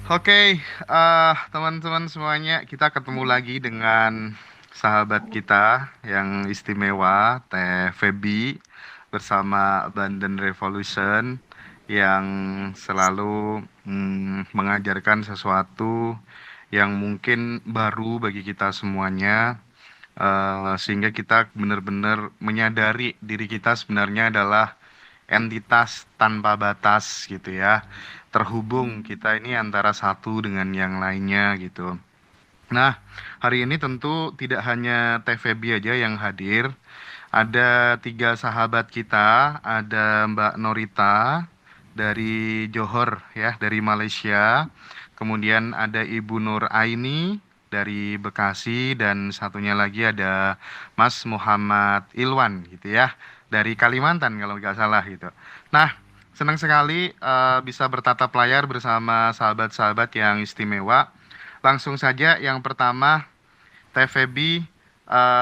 Oke, teman-teman semuanya, kita ketemu lagi dengan sahabat kita yang istimewa, Teh Feby, bersama Abundant Revolution, yang selalu mengajarkan sesuatu yang mungkin baru bagi kita semuanya, sehingga kita benar-benar menyadari diri kita sebenarnya adalah entitas tanpa batas gitu ya. Terhubung kita ini antara satu dengan yang lainnya gitu. Nah, hari ini tentu tidak hanya Teh Feby aja yang hadir. Ada tiga sahabat kita, ada Mbak Norita dari Johor ya, dari Malaysia. Kemudian ada Ibu Nur Aini dari Bekasi dan satunya lagi ada Mas Muhammad Ilwan gitu ya, dari Kalimantan kalau nggak salah gitu. Nah, senang sekali bisa bertatap layar bersama sahabat-sahabat yang istimewa. Langsung saja yang pertama, Teh Feby,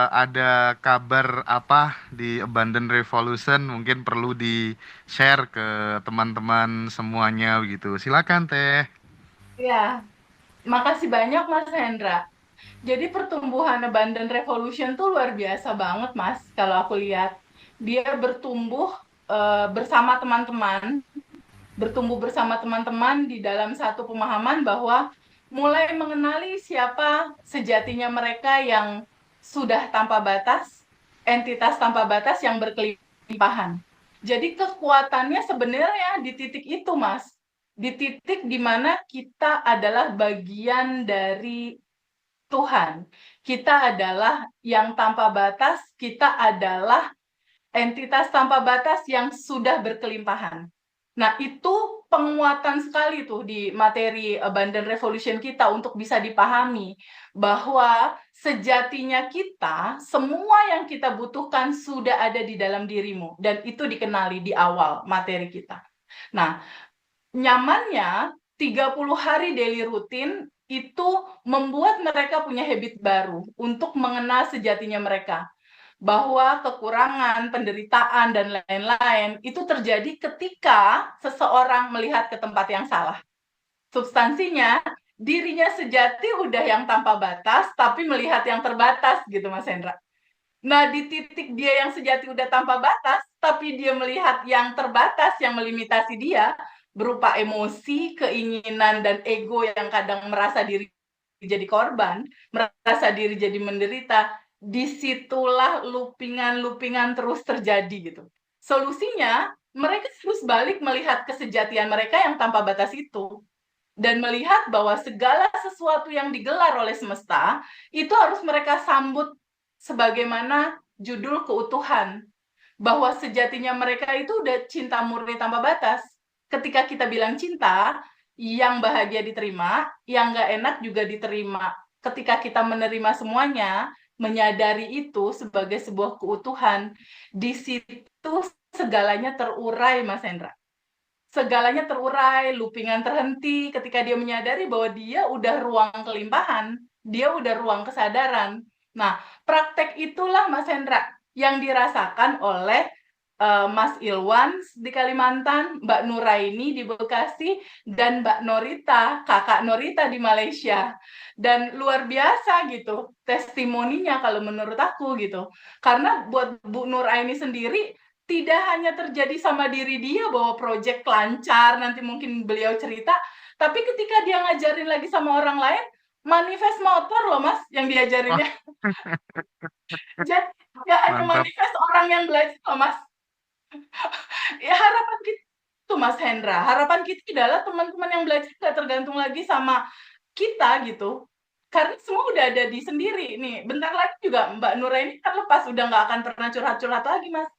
ada kabar apa di Abundant Revolution? Mungkin perlu di-share ke teman-teman semuanya begitu. Silakan Teh. Ya, makasih banyak Mas Hendra. Jadi pertumbuhan Abundant Revolution tuh luar biasa banget Mas. Kalau aku lihat, dia bertumbuh bersama teman-teman, bertumbuh bersama teman-teman di dalam satu pemahaman bahwa mulai mengenali siapa sejatinya mereka yang sudah tanpa batas, entitas tanpa batas yang berkelimpahan. Jadi kekuatannya sebenarnya di titik itu, Mas. Di titik di mana kita adalah bagian dari Tuhan. Kita adalah yang tanpa batas, kita adalah entitas tanpa batas yang sudah berkelimpahan. Nah, itu penguatan sekali tuh di materi Abundant Revolution kita untuk bisa dipahami bahwa sejatinya kita, semua yang kita butuhkan sudah ada di dalam dirimu. Dan itu dikenali di awal materi kita. Nah, nyamannya 30 hari daily rutin itu membuat mereka punya habit baru untuk mengenal sejatinya mereka bahwa kekurangan, penderitaan, dan lain-lain itu terjadi ketika seseorang melihat ke tempat yang salah. Substansinya, dirinya sejati udah yang tanpa batas, tapi melihat yang terbatas gitu Mas Hendra. Nah, di titik dia yang sejati udah tanpa batas, tapi dia melihat yang terbatas, yang melimitasi dia, berupa emosi, keinginan, dan ego yang kadang merasa diri jadi korban, merasa diri jadi menderita, disitulah loopingan-loopingan terus terjadi gitu. Solusinya, mereka terus balik melihat kesejatian mereka yang tanpa batas itu. Dan melihat bahwa segala sesuatu yang digelar oleh semesta, itu harus mereka sambut sebagaimana judul keutuhan. Bahwa sejatinya mereka itu udah cinta murni tanpa batas. Ketika kita bilang cinta, yang bahagia diterima, yang nggak enak juga diterima. Ketika kita menerima semuanya, menyadari itu sebagai sebuah keutuhan, di situ segalanya terurai, Mas Hendra. Segalanya terurai, loopingan terhenti ketika dia menyadari bahwa dia udah ruang kelimpahan, dia udah ruang kesadaran. Nah, praktek itulah Mas Hendra yang dirasakan oleh Mas Ilwan di Kalimantan, Mbak Nuraini di Bekasi, dan Mbak Norita, Kakak Norita di Malaysia. Dan luar biasa gitu testimoninya kalau menurut aku gitu. Karena buat Bu Nuraini sendiri tidak hanya terjadi sama diri dia bahwa proyek lancar, nanti mungkin beliau cerita, tapi ketika dia ngajarin lagi sama orang lain, manifest motor loh Mas yang Wah, diajarinnya. Jadi nggak hanya mantap. manifest orang yang belajar loh Mas. Ya harapan kita itu Mas Hendra, harapan kita adalah teman-teman yang belajar nggak tergantung lagi sama kita gitu. Karena semua udah ada di sendiri nih. Bentar lagi juga Mbak Nura ini kan lepas, udah nggak akan pernah curhat-curhat lagi Mas.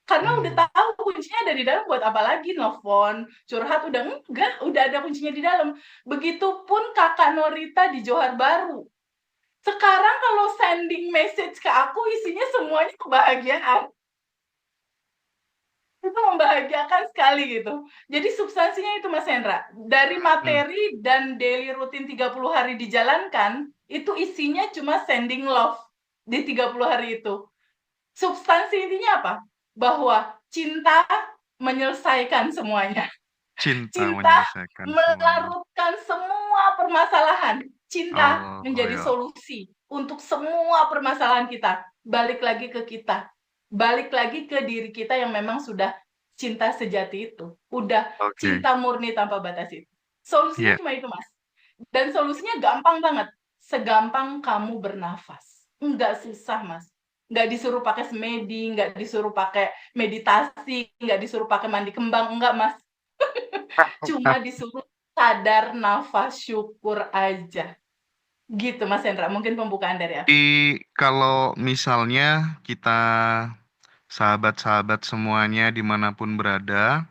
Karena udah Hmm. tahu kuncinya ada di dalam, buat apa lagi nelfon, curhat udah enggak, udah ada kuncinya di dalam. Begitupun Kakak Norita di Johor Baru. Sekarang kalau sending message ke aku isinya semuanya kebahagiaan. Itu membahagiakan sekali gitu. Jadi substansinya itu Mas Hendra, dari Hmm. materi dan daily rutin 30 hari dijalankan, itu isinya cuma sending love di 30 hari itu. Substansi intinya apa? Bahwa cinta menyelesaikan semuanya. Cinta Cinta menyelesaikan semuanya. melarutkan semua permasalahan. Cinta Oh, oh menjadi ya. solusi untuk semua permasalahan kita. Balik lagi ke kita. Balik lagi ke diri kita yang memang sudah cinta sejati itu. Udah Oke. cinta murni tanpa batas itu. Solusinya Iya. cuma itu, Mas. Dan solusinya gampang banget. Segampang kamu bernafas. Enggak susah, Mas. Nggak disuruh pakai semedi, nggak disuruh pakai meditasi, nggak disuruh pakai mandi kembang, enggak, Mas. Cuma disuruh sadar nafas syukur aja. Gitu Mas Hendra, mungkin pembukaan dari aku. Kalau misalnya kita sahabat-sahabat semuanya dimanapun berada,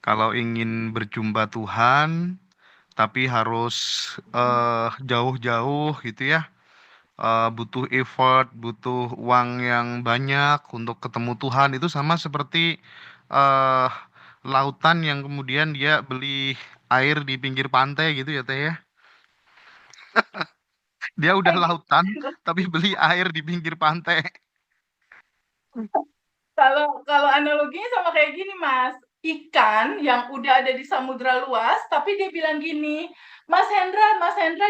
kalau ingin berjumpa Tuhan, tapi harus jauh-jauh gitu ya, butuh effort, butuh uang yang banyak untuk ketemu Tuhan, itu sama seperti eh lautan yang kemudian dia beli air di pinggir pantai gitu ya Teh ya. Dia udah Kayak lautan, gitu. tapi beli air di pinggir pantai. Kalau kalau analoginya sama kayak gini, Mas. Ikan yang udah ada di samudra luas, tapi dia bilang gini, Mas Hendra,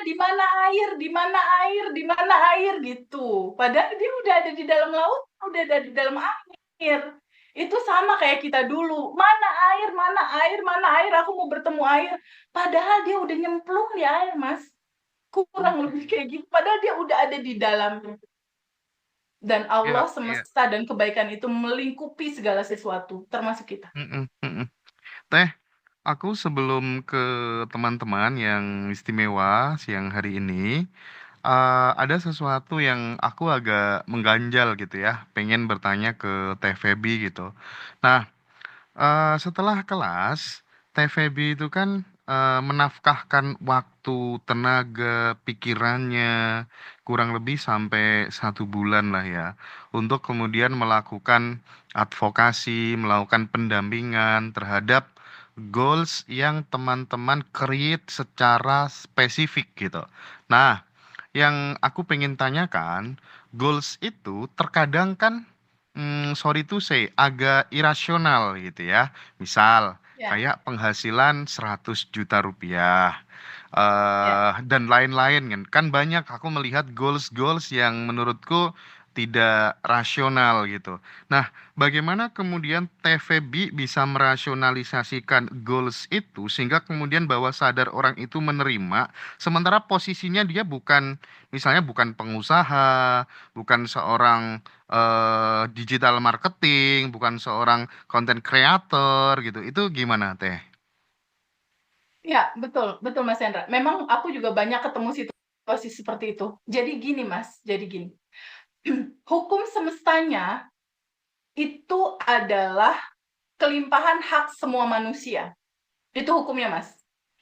di mana air, di mana air, di mana air gitu. Padahal dia udah ada di dalam laut, udah ada di dalam air. Itu sama kayak kita dulu. Mana air, mana air, mana air, aku mau bertemu air. Padahal dia udah nyemplung di air, Mas. Kurang lebih kayak gitu. Padahal dia udah ada di dalamnya. Dan Iya, Allah iya. semesta dan kebaikan itu melingkupi segala sesuatu, termasuk kita. Mm-mm, mm-mm. Teh, aku sebelum ke teman-teman yang istimewa siang hari ini, ada sesuatu yang aku agak mengganjal gitu ya, pengen bertanya ke Teh Feby gitu. Nah, setelah kelas, Teh Feby itu kan menafkahkan waktu, tenaga, pikirannya kurang lebih sampai 1 bulan lah ya, untuk kemudian melakukan advokasi, melakukan pendampingan terhadap goals yang teman-teman create secara spesifik gitu. Nah, yang aku pengen tanyakan, goals itu terkadang kan, sorry to say, agak irasional gitu ya. Misal, Ya, kayak penghasilan 100 juta rupiah, ya. dan lain-lain kan. Kan banyak aku melihat goals-goals yang menurutku tidak rasional gitu. Nah, bagaimana kemudian TVB bisa merasionalisasikan goals itu sehingga kemudian bawah sadar orang itu menerima, sementara posisinya dia bukan, misalnya bukan pengusaha, bukan seorang digital marketing, bukan seorang content creator gitu. Itu gimana, Teh? Ya, betul, betul Mas Hendra. Memang aku juga banyak ketemu situasi seperti itu. Jadi gini Mas, jadi gini. Hukum semestanya itu adalah kelimpahan hak semua manusia. Itu hukumnya Mas.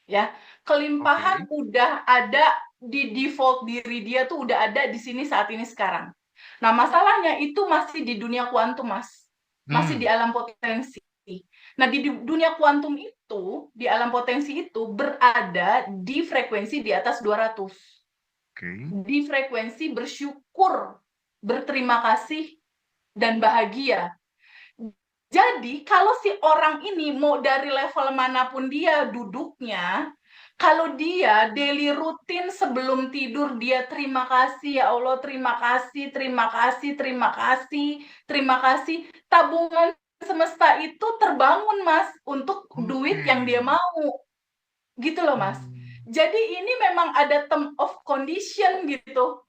Ya, kelimpahan Oke. udah ada di default diri dia tuh udah ada di sini saat ini sekarang. Nah, masalahnya itu masih di dunia kuantum, Mas. Masih di Hmm, alam potensi. Nah, di dunia kuantum itu, di alam potensi itu berada di frekuensi di atas 200. oke. Di frekuensi bersyukur, berterima kasih, dan bahagia. Jadi, kalau si orang ini mau dari level manapun dia duduknya, kalau dia daily rutin sebelum tidur dia terima kasih ya Allah, terima kasih, terima kasih, terima kasih, terima kasih, tabungan semesta itu terbangun Mas untuk duit Oke. yang dia mau. Gitu loh, Mas. Hmm. Jadi ini memang ada term of condition gitu.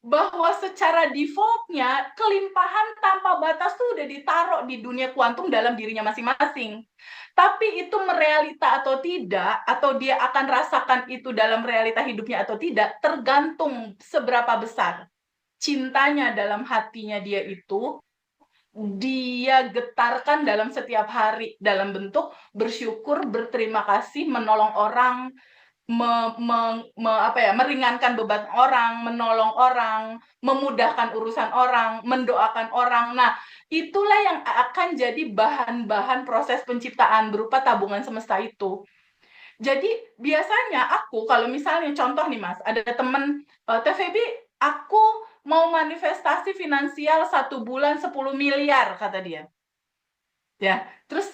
Bahwa secara default-nya kelimpahan tanpa batas tuh udah ditaruh di dunia kuantum dalam dirinya masing-masing. Tapi itu merealita atau tidak, atau dia akan rasakan itu dalam realita hidupnya atau tidak, tergantung seberapa besar cintanya dalam hatinya dia itu, dia getarkan dalam setiap hari dalam bentuk bersyukur, berterima kasih, menolong orang, meringankan beban orang, menolong orang, memudahkan urusan orang, mendoakan orang. Nah, itulah yang akan jadi bahan-bahan proses penciptaan berupa tabungan semesta itu. Jadi biasanya aku kalau misalnya contoh nih Mas, ada temen TVB, aku mau manifestasi finansial 1 bulan 10 miliar kata dia. Ya, terus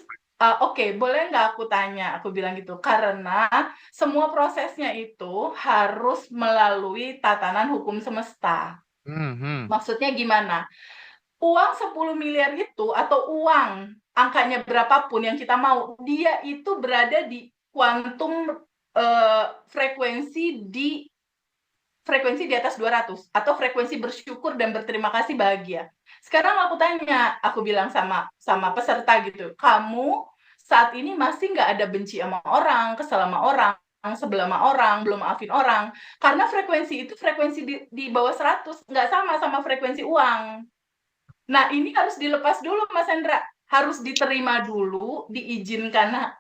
Oke, boleh nggak aku tanya? Aku bilang gitu, karena semua prosesnya itu harus melalui tatanan hukum semesta. Hmm. Maksudnya gimana? Uang 10 miliar itu atau uang angkanya berapapun yang kita mau, dia itu berada di kuantum frekuensi di atas 200 atau frekuensi bersyukur dan berterima kasih bahagia. Sekarang aku tanya, aku bilang sama peserta gitu, kamu saat ini masih nggak ada benci sama orang, kesel sama orang, sebelah sama orang, belum maafin orang, karena frekuensi itu frekuensi di bawah 100, nggak sama frekuensi uang. Nah, ini harus dilepas dulu, Mas Hendra. Harus diterima dulu, diizinkan,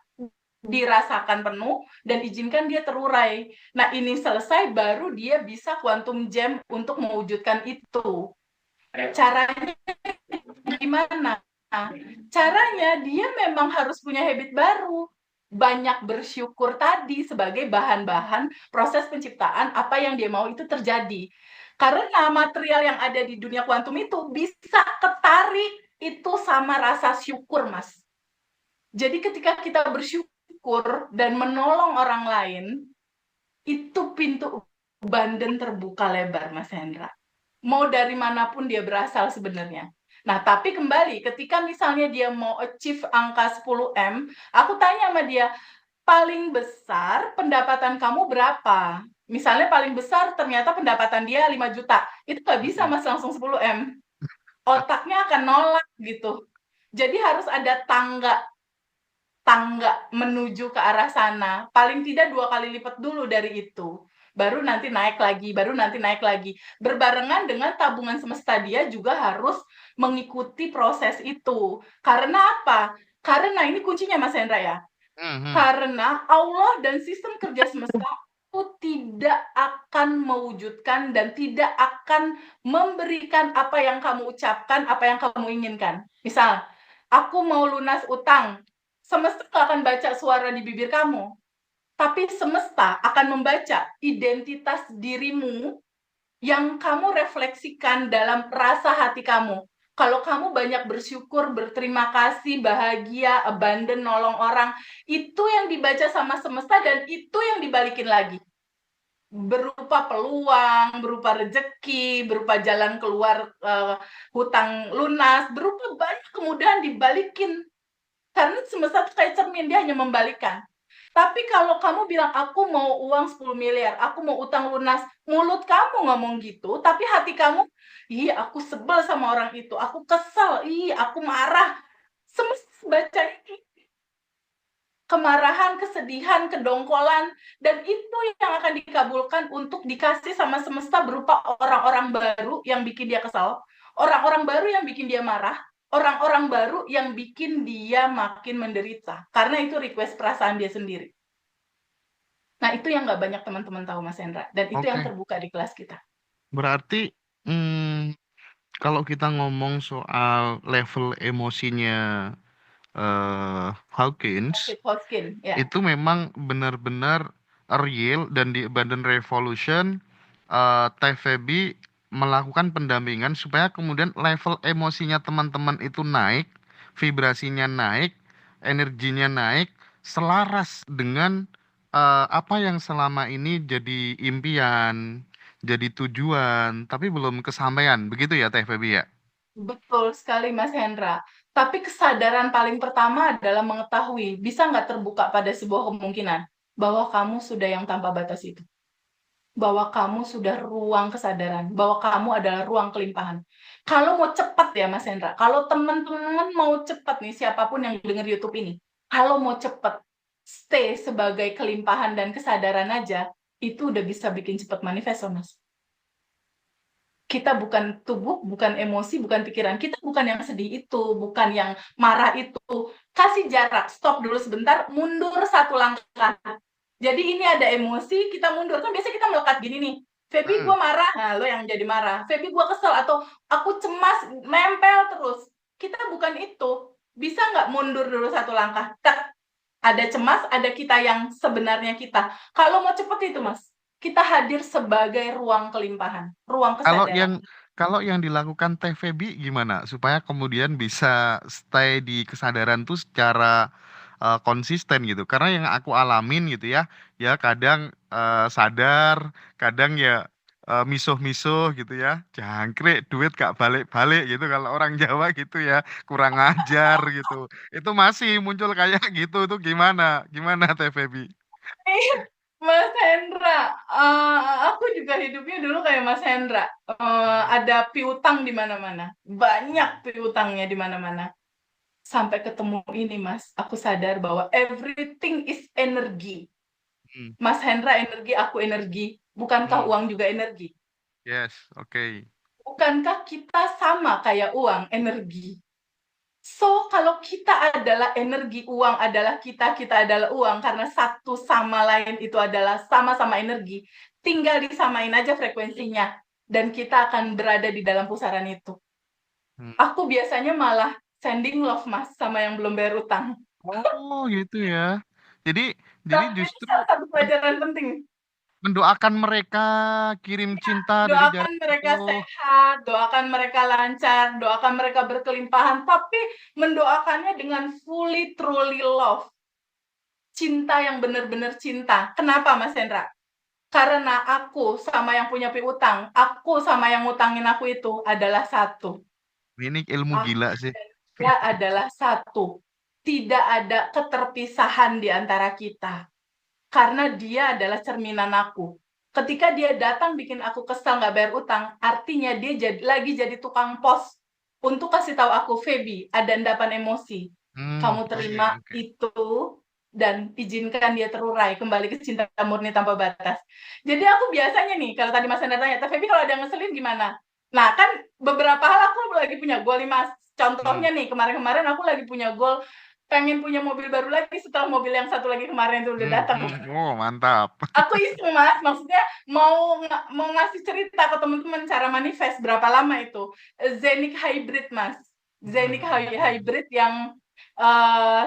dirasakan penuh, dan izinkan dia terurai. Nah, ini selesai, baru dia bisa quantum jam untuk mewujudkan itu. Caranya gimana? Caranya dia memang harus punya habit baru. Banyak bersyukur tadi sebagai bahan-bahan proses penciptaan apa yang dia mau itu terjadi. Karena material yang ada di dunia kuantum itu bisa ketarik itu sama rasa syukur, Mas. Jadi ketika kita bersyukur dan menolong orang lain, itu pintu abundant terbuka lebar, Mas Hendra. Mau dari manapun dia berasal sebenarnya. Nah, tapi kembali, ketika misalnya dia mau achieve angka 10M, aku tanya sama dia, paling besar pendapatan kamu berapa? Misalnya paling besar ternyata pendapatan dia 5 juta. Itu nggak bisa, Mas, langsung 10M. Otaknya akan nolak gitu. Jadi harus ada tangga menuju ke arah sana. Paling tidak 2 kali lipat dulu dari itu. Baru nanti naik lagi. Berbarengan dengan tabungan semesta dia juga harus mengikuti proses itu. Karena apa? Karena ini kuncinya, Mas Hendra ya. Hmm. Karena Allah dan sistem kerja semesta itu tidak akan mewujudkan dan tidak akan memberikan apa yang kamu ucapkan, apa yang kamu inginkan. Misal, aku mau lunas utang, semesta nggak akan baca suara di bibir kamu, tapi semesta akan membaca identitas dirimu yang kamu refleksikan dalam rasa hati kamu. Kalau kamu banyak bersyukur, berterima kasih, bahagia, abandon, nolong orang, itu yang dibaca sama semesta dan itu yang dibalikin lagi. Berupa peluang, berupa rezeki, berupa jalan keluar hutang lunas, berupa banyak kemudahan dibalikin. Karena semesta itu kayak cermin, dia hanya membalikkan. Tapi kalau kamu bilang, aku mau uang 10 miliar, aku mau utang lunas, mulut kamu ngomong gitu, tapi hati kamu, ih aku sebel sama orang itu, aku kesel, ih aku marah. Semesta baca ini. Kemarahan, kesedihan, kedongkolan, dan itu yang akan dikabulkan untuk dikasih sama semesta berupa orang-orang baru yang bikin dia kesal, orang-orang baru yang bikin dia marah, orang-orang baru yang bikin dia makin menderita. Karena itu request perasaan dia sendiri. Nah, itu yang nggak banyak teman-teman tahu, Mas Hendra. Dan itu yang Oke. terbuka di kelas kita. Berarti kalau kita ngomong soal level emosinya Hawkins, Steve Hoskin, ya. itu memang benar-benar real, dan di Abundant Revolution Teh Feby melakukan pendampingan supaya kemudian level emosinya teman-teman itu naik, vibrasinya naik, energinya naik, selaras dengan apa yang selama ini jadi impian, jadi tujuan, tapi belum kesampaian. Begitu ya Teh Feby ya? Betul sekali, Mas Hendra. Tapi kesadaran paling pertama adalah mengetahui, bisa nggak terbuka pada sebuah kemungkinan bahwa kamu sudah yang tanpa batas itu. Bahwa kamu sudah ruang kesadaran, bahwa kamu adalah ruang kelimpahan. Kalau mau cepat ya, Mas Hendra, kalau teman-teman mau cepat nih, siapapun yang dengar YouTube ini, kalau mau cepat, stay sebagai kelimpahan dan kesadaran aja, itu udah bisa bikin cepat manifesto, Mas. Kita bukan tubuh, bukan emosi, bukan pikiran. Kita bukan yang sedih itu, bukan yang marah itu. Kasih jarak, stop dulu sebentar, mundur 1 langkah. Jadi ini ada emosi, kita mundur. Kan biasanya kita melekat gini nih. Feby, Hmm. gue marah. Nah, lo yang jadi marah. Feby, gue kesel. Atau aku cemas, nempel terus. Kita bukan itu. Bisa nggak mundur dulu 1 langkah? Tak. Ada cemas, ada kita yang sebenarnya kita. Kalau mau cepet itu, Mas, kita hadir sebagai ruang kelimpahan, ruang Kalau kesadaran. yang kalau yang dilakukan Teh Feby gimana supaya kemudian bisa stay di kesadaran tuh secara konsisten gitu. Karena yang aku alamin gitu ya, ya kadang sadar, kadang ya misuh-misuh gitu ya, jangkrik duit gak balik-balik gitu kalau orang Jawa gitu ya, kurang ajar gitu. Itu masih muncul kayak gitu tuh gimana? Gimana Teh Febi? Iya, Mas Hendra, aku juga hidupnya dulu kayak Mas Hendra. Ada piutang di mana-mana, banyak piutangnya di mana-mana. Sampai ketemu ini, Mas, aku sadar bahwa everything is energi. Hmm. Mas Hendra energi, aku energi. Bukankah Hmm. uang juga energi? Yes, oke. Bukankah kita sama kayak uang, energi? So, kalau kita adalah energi, uang adalah kita adalah uang, karena satu sama lain itu adalah sama-sama energi, tinggal disamain aja frekuensinya, dan kita akan berada di dalam pusaran itu. Hmm. Aku biasanya malah sending love, Mas, sama yang belum bayar utang. Oh, gitu ya. Jadi jadi Nah, itu justru salah satu pelajaran penting. mendoakan mereka kirim cinta dari Doakan jarak mereka jauh. sehat, doakan mereka lancar, doakan mereka berkelimpahan, tapi mendoakannya dengan fully, truly love. Cinta yang benar-benar cinta. Kenapa, Mas Hendra? Karena aku sama yang punya piutang, aku sama yang ngutangin aku itu adalah satu. Ini ilmu Aku gila sih. dan dia adalah satu. Tidak ada keterpisahan di antara kita. Karena dia adalah cerminan aku. Ketika dia datang bikin aku kesal nggak bayar utang, artinya dia lagi jadi tukang pos untuk kasih tahu aku, Feby, ada endapan emosi. Hmm, Kamu oke, terima oke. itu dan izinkan dia terurai kembali ke cinta murni tanpa batas. Jadi aku biasanya nih, kalau tadi Mas Hendra tanya, Feby kalau ada ngeselin gimana? Nah kan beberapa hal aku lagi punya goal nih Mas. Hmm, Contohnya nih, kemarin-kemarin aku lagi punya goal pengen punya mobil baru lagi setelah mobil yang satu lagi kemarin itu udah datang. Oh, mantap. Aku iseng Mas, maksudnya mau ngasih cerita ke teman-teman cara manifest berapa lama itu. Zenik Hybrid Mas. Zenik Hybrid yang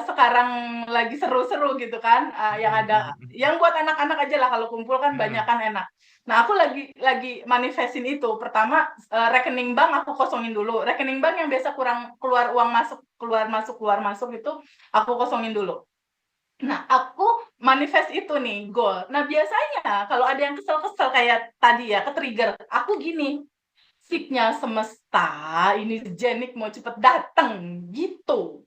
sekarang lagi seru-seru gitu kan. Yang ada yang buat anak-anak aja lah, kalau kumpul kan banyak kan enak. Nah, aku lagi manifestin itu. Pertama, rekening bank aku kosongin dulu. Rekening bank yang biasa kurang keluar uang masuk, keluar masuk itu aku kosongin dulu. Nah, aku manifest itu nih, goal. Nah, biasanya kalau ada yang kesel-kesel kayak tadi ya, ke-trigger, aku gini, siknya semesta, ini Jenik mau cepet dateng, gitu.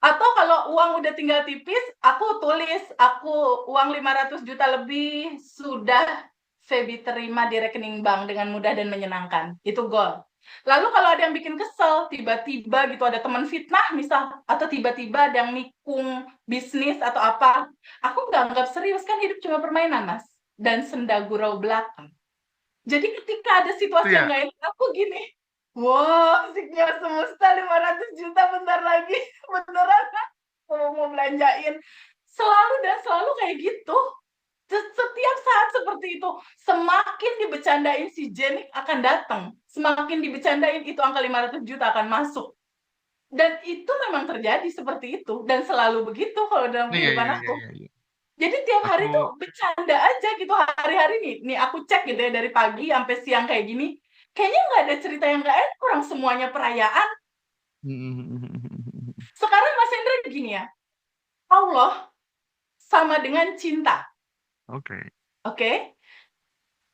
Atau kalau uang udah tinggal tipis, aku tulis, aku uang 500 juta lebih sudah Feby terima di rekening bank dengan mudah dan menyenangkan. Itu goal. Lalu kalau ada yang bikin kesel, tiba-tiba gitu ada teman fitnah misal, atau tiba-tiba ada yang nikung bisnis atau apa, aku nggak anggap serius, kan hidup cuma permainan, Mas. Dan senda gurau belaka. Jadi ketika ada Itu situasi yang ya. nggak enak, aku gini, wow, siknya semesta 500 juta bentar lagi, beneran mau belanjain. Selalu dan selalu kayak gitu. Setiap saat seperti itu. Semakin dibecandain si Jenik akan datang. Semakin dibecandain itu angka 500 juta akan masuk. Dan itu memang terjadi seperti itu. Dan selalu begitu kalau dalam Iya, kehidupan iya, iya, aku. iya, iya. Jadi tiap Aku hari tuh bercanda aja gitu hari-hari nih. Nih aku cek gitu ya dari pagi sampai siang kayak gini. Kayaknya nggak ada cerita yang nggak enak. Orang semuanya perayaan. Sekarang Mas Hendra gini ya. Allah sama dengan cinta. Oke. Oke?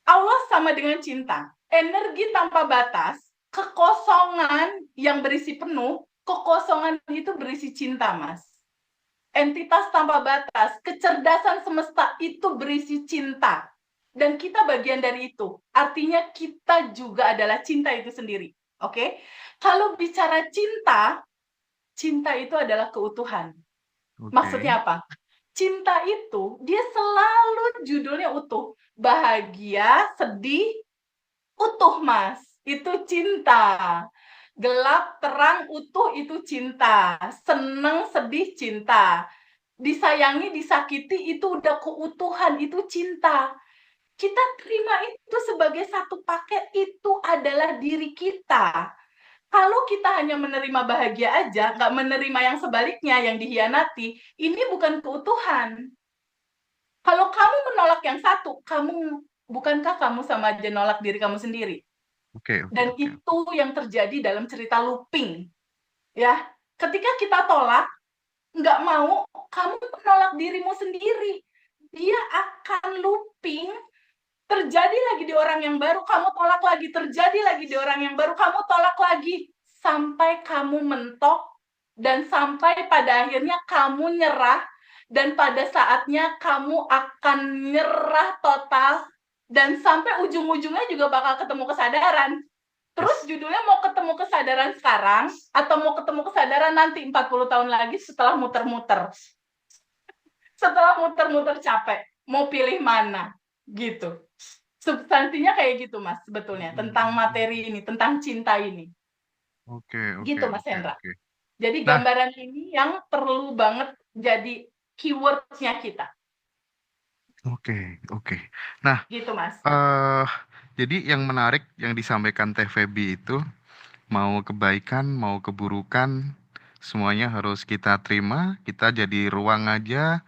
Allah sama dengan cinta. Energi tanpa batas, kekosongan yang berisi penuh, kekosongan itu berisi cinta, Mas. Entitas tanpa batas, kecerdasan semesta itu berisi cinta. Dan kita bagian dari itu. Artinya kita juga adalah cinta itu sendiri. Oke? Kalau bicara cinta, cinta itu adalah keutuhan. Oke. Maksudnya apa? Cinta itu dia selalu judulnya utuh. Bahagia, sedih, utuh, Mas. Itu cinta. Gelap, terang, utuh itu cinta. Seneng, sedih, cinta. Disayangi, disakiti itu udah keutuhan, itu cinta. Kita terima itu sebagai satu paket, itu adalah diri kita. Kalau kita hanya menerima bahagia aja, nggak menerima yang sebaliknya, yang dihianati, ini bukan keutuhan. Kalau kamu menolak yang satu, bukankah kamu sama aja nolak diri kamu sendiri? Oke, oke, Dan oke. itu yang terjadi dalam cerita looping. Ya, ketika kita tolak, nggak mau, kamu menolak dirimu sendiri. Dia akan looping, terjadi lagi di orang yang baru, kamu tolak lagi, terjadi lagi di orang yang baru, kamu tolak lagi, sampai kamu mentok, dan sampai pada akhirnya kamu nyerah, dan pada saatnya kamu akan nyerah total, dan sampai ujung-ujungnya juga bakal ketemu kesadaran. Terus Yes. judulnya mau ketemu kesadaran sekarang, atau mau ketemu kesadaran nanti 40 tahun lagi setelah muter-muter. Setelah muter-muter capek, mau pilih mana? Gitu. Substansinya kayak gitu, Mas, sebetulnya. Tentang materi ini, tentang cinta ini. Oke, oke, Gitu, Mas oke, Hendra. oke. Jadi Nah, gambaran ini yang perlu banget jadi keyword-nya kita. oke, oke. Nah, Gitu, Mas. eh jadi yang menarik yang disampaikan Teh Feby itu, mau kebaikan, mau keburukan, semuanya harus kita terima, kita jadi ruang aja,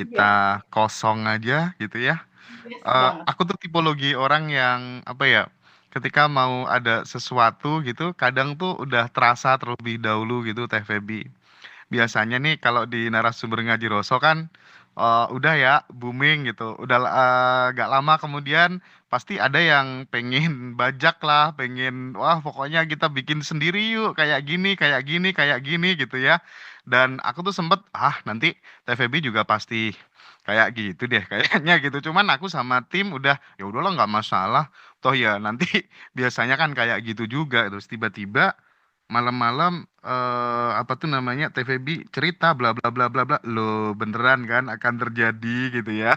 Yes, kita kosong aja gitu ya. yes banget. Aku tuh tipologi orang yang apa ya, ketika mau ada sesuatu gitu, kadang tuh udah terasa terlebih dahulu gitu Teh Feby. Biasanya nih kalau di narasumber ngaji Roso kan udah ya booming gitu. Udah gak lama kemudian pasti ada yang pengen bajak lah, pengen wah pokoknya kita bikin sendiri yuk kayak gini, kayak gini, kayak gini gitu ya. Dan aku tuh sempet nanti TVB juga pasti kayak gitu deh kayaknya gitu. Cuman aku sama tim udah ya udahlah nggak masalah. Toh ya nanti biasanya kan kayak gitu juga terus tiba-tiba malam-malam apa tuh namanya TVB cerita bla bla bla bla bla lo beneran kan akan terjadi gitu ya.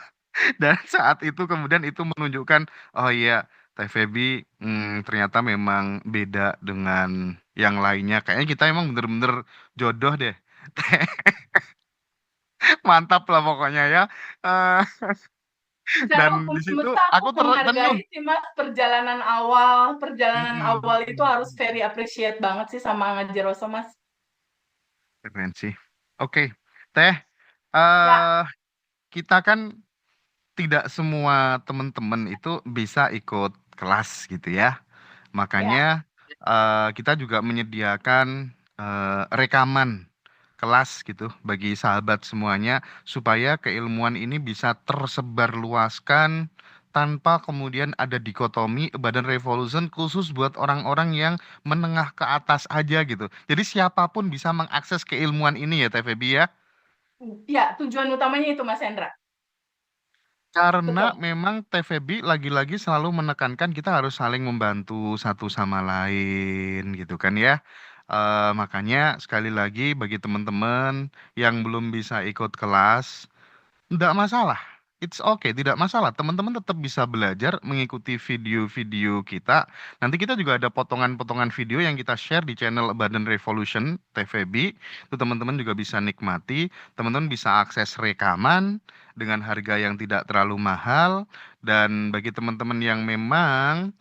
Dan saat itu kemudian itu menunjukkan oh iya TVB ternyata memang beda dengan yang lainnya, kayaknya kita emang bener-bener jodoh deh. Mantap lah pokoknya ya. Eh, Secara dan hukum di situ semesta aku aku tertegun. menghargai sih, Mas, perjalanan awal. Perjalanan Mm-mm, awal itu mm-mm. harus very appreciate banget sih sama Ngaji Roso, Mas. Keren sih. Oke, Teh, Ya, eh kita kan tidak semua teman-teman itu bisa ikut kelas gitu ya. ya. Makanya kita juga menyediakan rekaman kelas gitu bagi sahabat semuanya supaya keilmuan ini bisa tersebar luaskan tanpa kemudian ada dikotomi Badan Revolution khusus buat orang-orang yang menengah ke atas aja gitu. Jadi siapapun bisa mengakses keilmuan ini ya TVB ya. Ya, tujuan utamanya itu, Mas Hendra. Karena Betul. memang TVB lagi-lagi selalu menekankan kita harus saling membantu satu sama lain gitu kan ya. Makanya sekali lagi bagi teman-teman yang belum bisa ikut kelas, enggak masalah. It's okay, tidak masalah. Teman-teman tetap bisa belajar mengikuti video-video kita. Nanti kita juga ada potongan-potongan video yang kita share di channel Badan Revolution TVB. Itu teman-teman juga bisa nikmati. Teman-teman bisa akses rekaman dengan harga yang tidak terlalu mahal. Dan bagi teman-teman yang memang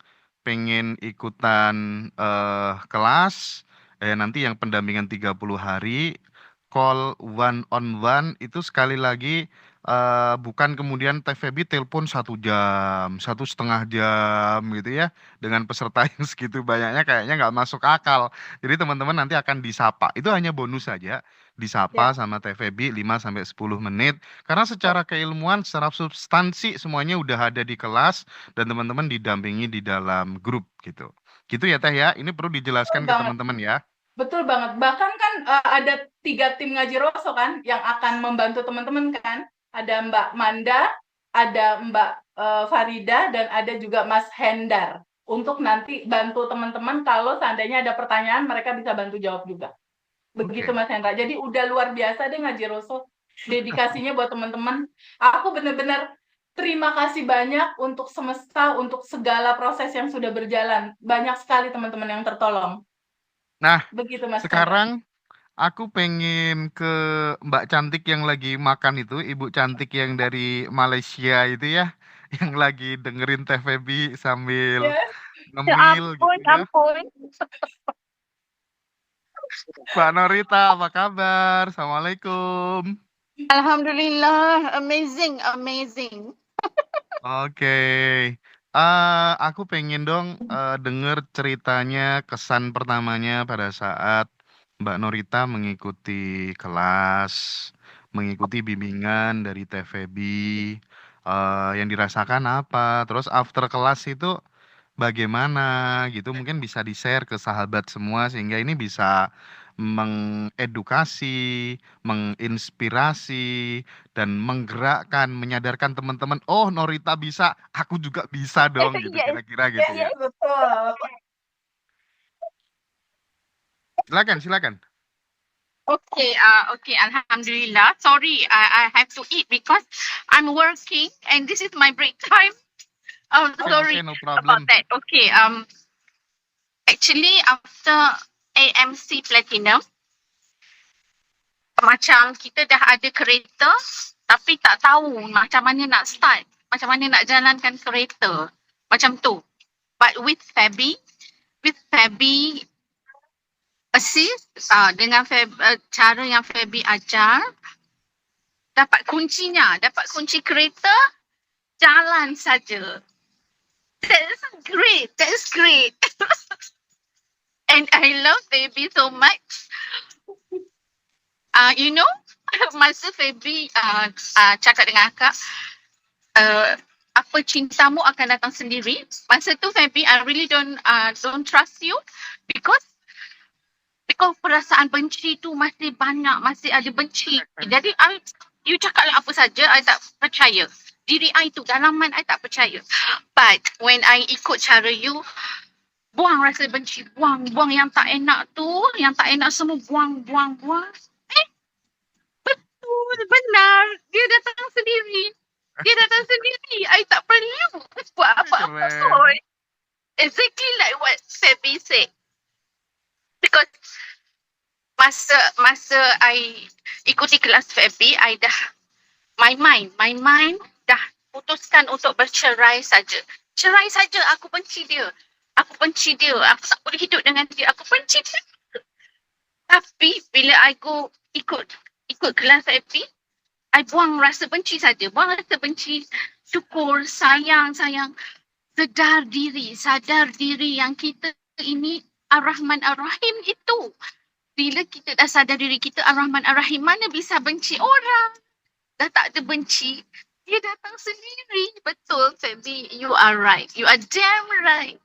pengen ikutan kelas, nanti yang pendampingan 30 hari, call one on one itu sekali lagi bukan kemudian TVB telepon 1 jam, 1,5 jam gitu ya, dengan peserta yang segitu banyaknya kayaknya nggak masuk akal. Jadi teman-teman nanti akan disapa, itu hanya bonus saja, disapa Ya, sama TVB 5 sampai 10 menit. Karena betul. secara keilmuan, secara substansi semuanya udah ada di kelas dan teman-teman didampingi di dalam grup gitu. Gitu ya Teh ya, ini perlu Betul dijelaskan ke banget. teman-teman ya. Betul banget. Bahkan kan ada 3 tim Ngaji Roso kan yang akan membantu teman-teman kan. Ada Mbak Manda, ada Mbak Farida, dan ada juga Mas Hendar. Untuk nanti bantu teman-teman kalau seandainya ada pertanyaan, mereka bisa bantu jawab juga. Begitu Oke. Mas Hendra. Jadi udah luar biasa deh Ngaji Roso. Dedikasinya buat teman-teman. Aku bener-bener terima kasih banyak untuk semesta, untuk segala proses yang sudah berjalan. Banyak sekali teman-teman yang tertolong. Nah, Begitu Mas Hendra. sekarang aku pengen ke Mbak Cantik yang lagi makan itu, Ibu Cantik yang dari Malaysia itu ya, yang lagi dengerin TVB sambil Ya, Ya ngemil gitu ampun, ya. ampun. Mbak Norita, apa kabar? Assalamualaikum. Alhamdulillah, amazing, amazing. Oke, aku pengen dong denger ceritanya kesan pertamanya pada saat Mbak Norita mengikuti kelas, mengikuti bimbingan dari Teh Feby, yang dirasakan apa? Terus after kelas itu bagaimana gitu? Mungkin bisa di-share ke sahabat semua sehingga ini bisa mengedukasi, menginspirasi, dan menggerakkan, menyadarkan teman-teman, oh Norita bisa, aku juga bisa dong gitu Yes, kira-kira gitu ya. yes, betul. Silakan, silakan. Okay, Alhamdulillah. Sorry, I have to eat because I'm working and this is my break time. Oh, Okay, sorry no about problem. that. Okay, actually after AMC Platinum, macam kita dah ada kereta tapi tak tahu macam mana nak start, macam mana nak jalankan kereta. Macam tu. But with Feby assist dengan cara yang Feby ajar, dapat kuncinya, dapat kunci kereta, jalan saja. That's great. And I love Feby so much. You know, masa Feby cakap dengan akak, apa cintamu akan datang sendiri. Masa tu Feby, I really don't trust you because perasaan benci tu masih banyak, masih ada benci. Jadi you cakaplah apa saja, I tak percaya. Diri I tu, dalaman I tak percaya. But when I ikut cara you, buang rasa benci, buang yang tak enak tu, yang tak enak semua buang. Betul, benar. Dia datang sendiri. I tak perlu buat apa-apa Keren. pun. Exactly like what Feby said. Because masa I ikuti kelas Feby, I dah my mind dah putuskan untuk bercerai saja. Cerai saja, aku benci dia. Aku tak boleh hidup dengan dia. Aku benci dia. Tapi bila I go ikut kelas Feby, I buang rasa benci saja. Buang rasa benci, syukur, sayang. Sadar diri yang kita ini Ar-Rahman Ar-Rahim itu. Bila kita dah sadar diri kita Ar-Rahman Ar-Rahim, mana bisa benci orang? Dah tak ada benci, dia datang sendiri. Betul, Feby. You are right. You are damn right.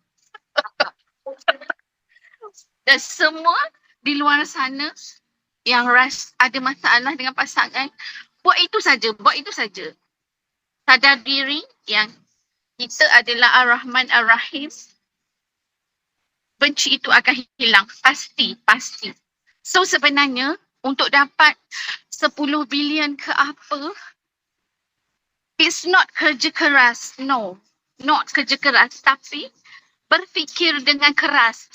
Dan semua di luar sana yang ada masalah dengan pasangan, buat itu saja. Sadar diri yang kita adalah Ar-Rahman Ar-Rahim. Benci itu akan hilang. Pasti. So sebenarnya untuk dapat 10 bilion ke apa, it's not kerja keras. No, not kerja keras. Tapi berfikir dengan keras.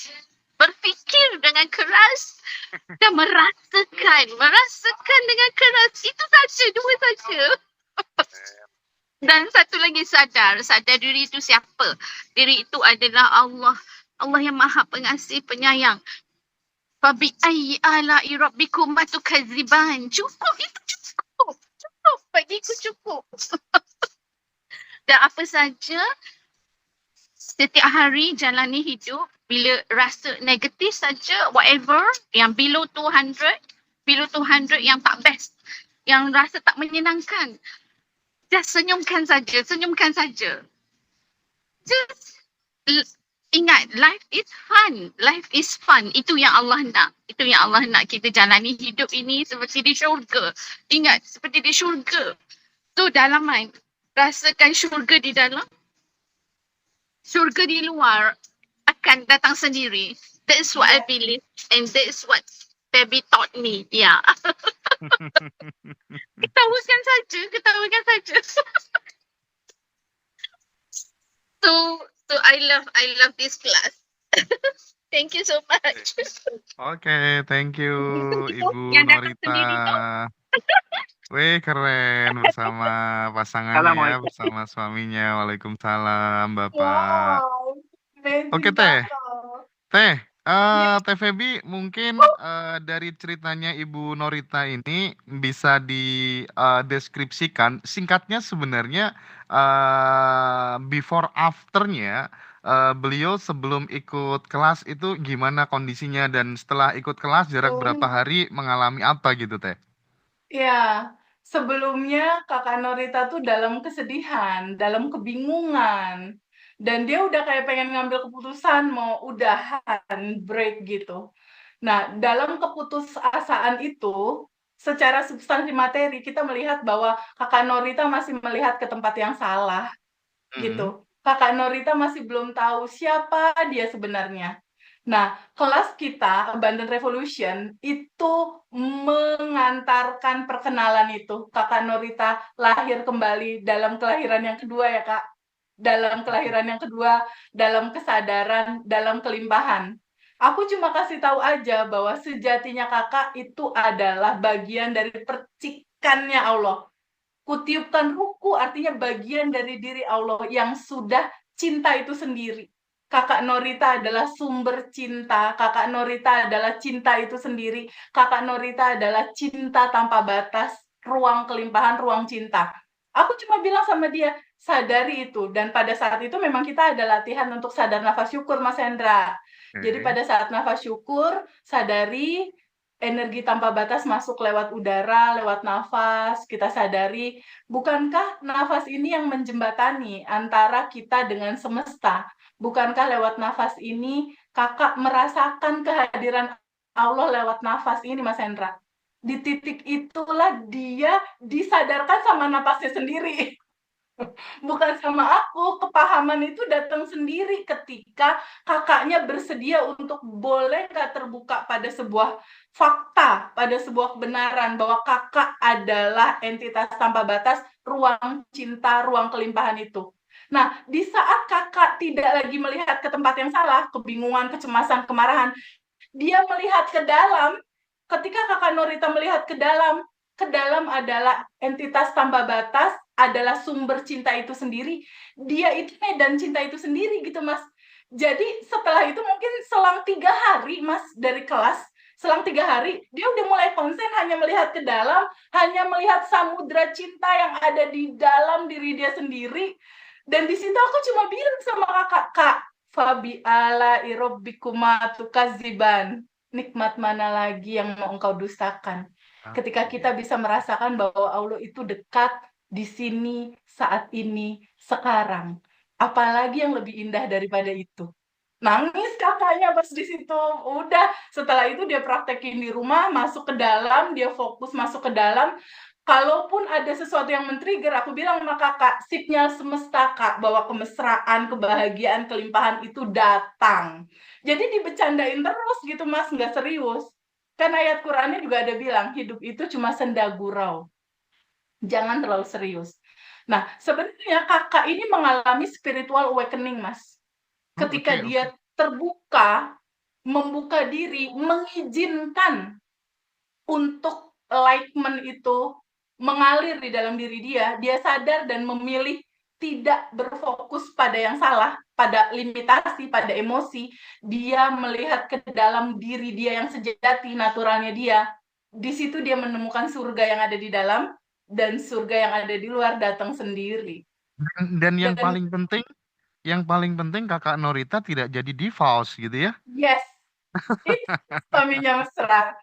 Dan merasakan dengan keras. Itu saja, 2 saja. Dan satu lagi sadar diri itu siapa? Diri itu adalah Allah. Allah yang Maha Pengasih Penyayang. Fabi ayyi ala'i rabbikuma tukadziban. Cukup, itu cukup. Bagiku cukup. Dan apa saja setiap hari jalani hidup, bila rasa negatif saja, whatever, yang below 200 yang tak best, yang rasa tak menyenangkan, just senyumkan saja. Just ingat, life is fun. Itu yang Allah nak. Kita jalani hidup ini seperti di syurga. Ingat, seperti di syurga. So dalaman, rasakan syurga di dalam, syurga di luar akan datang sendiri. That's what I believe and that's what Feby taught me. Yeah. Ketawakan saja. So I love this class. Thank you so much. Oke, thank you Ibu Yang datang Norita. sendiri tu. Wih, keren bersama pasangannya ya, bersama suaminya. Waalaikumsalam, Bapak. Wow. Amazing Oke, Teh. banget. Teh, Teh Feby, mungkin dari ceritanya Ibu Norita ini bisa dideskripsikan singkatnya sebenarnya before afternya beliau sebelum ikut kelas itu gimana kondisinya dan setelah ikut kelas jarak berapa Oh, hari mengalami apa gitu Teh? ya, sebelumnya Kakak Norita tuh dalam kesedihan, dalam kebingungan. Dan dia udah kayak pengen ngambil keputusan mau udahan, break gitu. Nah, dalam keputusasaan itu, secara substansi materi, kita melihat bahwa Kakak Norita masih melihat ke tempat yang salah, Mhm. gitu. Kakak Norita masih belum tahu siapa dia sebenarnya. Nah, kelas kita, Abundant Revolution, itu mengantarkan perkenalan itu. Kakak Norita lahir kembali dalam kelahiran yang kedua ya, Kak. Dalam kelahiran yang kedua, dalam kesadaran, dalam kelimpahan. Aku cuma kasih tahu aja bahwa sejatinya kakak itu adalah bagian dari percikannya Allah. Kutiupkan ruku artinya bagian dari diri Allah yang sudah cinta itu sendiri. Kakak Norita adalah sumber cinta, Kakak Norita adalah cinta itu sendiri, Kakak Norita adalah cinta tanpa batas, ruang kelimpahan, ruang cinta. Aku cuma bilang sama dia, sadari itu. Dan pada saat itu memang kita ada latihan untuk sadar nafas syukur, Mas Hendra. Jadi Oke. pada saat nafas syukur, sadari energi tanpa batas masuk lewat udara, lewat nafas, kita sadari, bukankah nafas ini yang menjembatani antara kita dengan semesta? Bukankah lewat nafas ini kakak merasakan kehadiran Allah lewat nafas ini, Mas Hendra? Di titik itulah dia disadarkan sama nafasnya sendiri. Bukan sama aku, kepahaman itu datang sendiri ketika kakaknya bersedia untuk boleh nggak terbuka pada sebuah fakta, pada sebuah kebenaran bahwa kakak adalah entitas tanpa batas, ruang cinta, ruang kelimpahan itu. Nah, di saat kakak tidak lagi melihat ke tempat yang salah, kebingungan, kecemasan, kemarahan, dia melihat ke dalam. Ketika kakak Norita melihat ke dalam adalah entitas tanpa batas, adalah sumber cinta itu sendiri. Dia itu medan cinta itu sendiri gitu, Mas. Jadi setelah itu mungkin selang 3 hari, Mas, dari kelas, selang 3 hari, dia udah mulai konsen hanya melihat ke dalam, hanya melihat samudra cinta yang ada di dalam diri dia sendiri. Dan di situ aku cuma bilang sama kakak, Kak, Fabi ala irobbikuma tukaziban. Nikmat mana lagi yang mau engkau dustakan? Ketika Oke. kita bisa merasakan bahwa Allah itu dekat di sini, saat ini, sekarang. Apalagi yang lebih indah daripada itu? Nangis kakaknya pas di situ. Udah, setelah itu dia praktekin di rumah, masuk ke dalam, dia fokus masuk ke dalam. Kalaupun ada sesuatu yang men-trigger, aku bilang sama kakak, sinyal semesta kak, bahwa kemesraan, kebahagiaan, kelimpahan itu datang. Jadi dibecandain terus gitu mas, nggak serius. Kan ayat Qurannya juga ada bilang, hidup itu cuma senda gurau. Jangan terlalu serius. Nah, sebenarnya kakak ini mengalami spiritual awakening, mas. Oh, Ketika oke, oke. dia terbuka, membuka diri, mengizinkan untuk enlightenment itu mengalir di dalam diri dia, dia sadar dan memilih tidak berfokus pada yang salah, pada limitasi, pada emosi, dia melihat ke dalam diri dia yang sejati, naturalnya dia. Di situ dia menemukan surga yang ada di dalam, dan surga yang ada di luar datang sendiri. Dan Dan yang paling penting Kakak Norita tidak jadi divorce gitu ya. yes, itu suaminya mesra.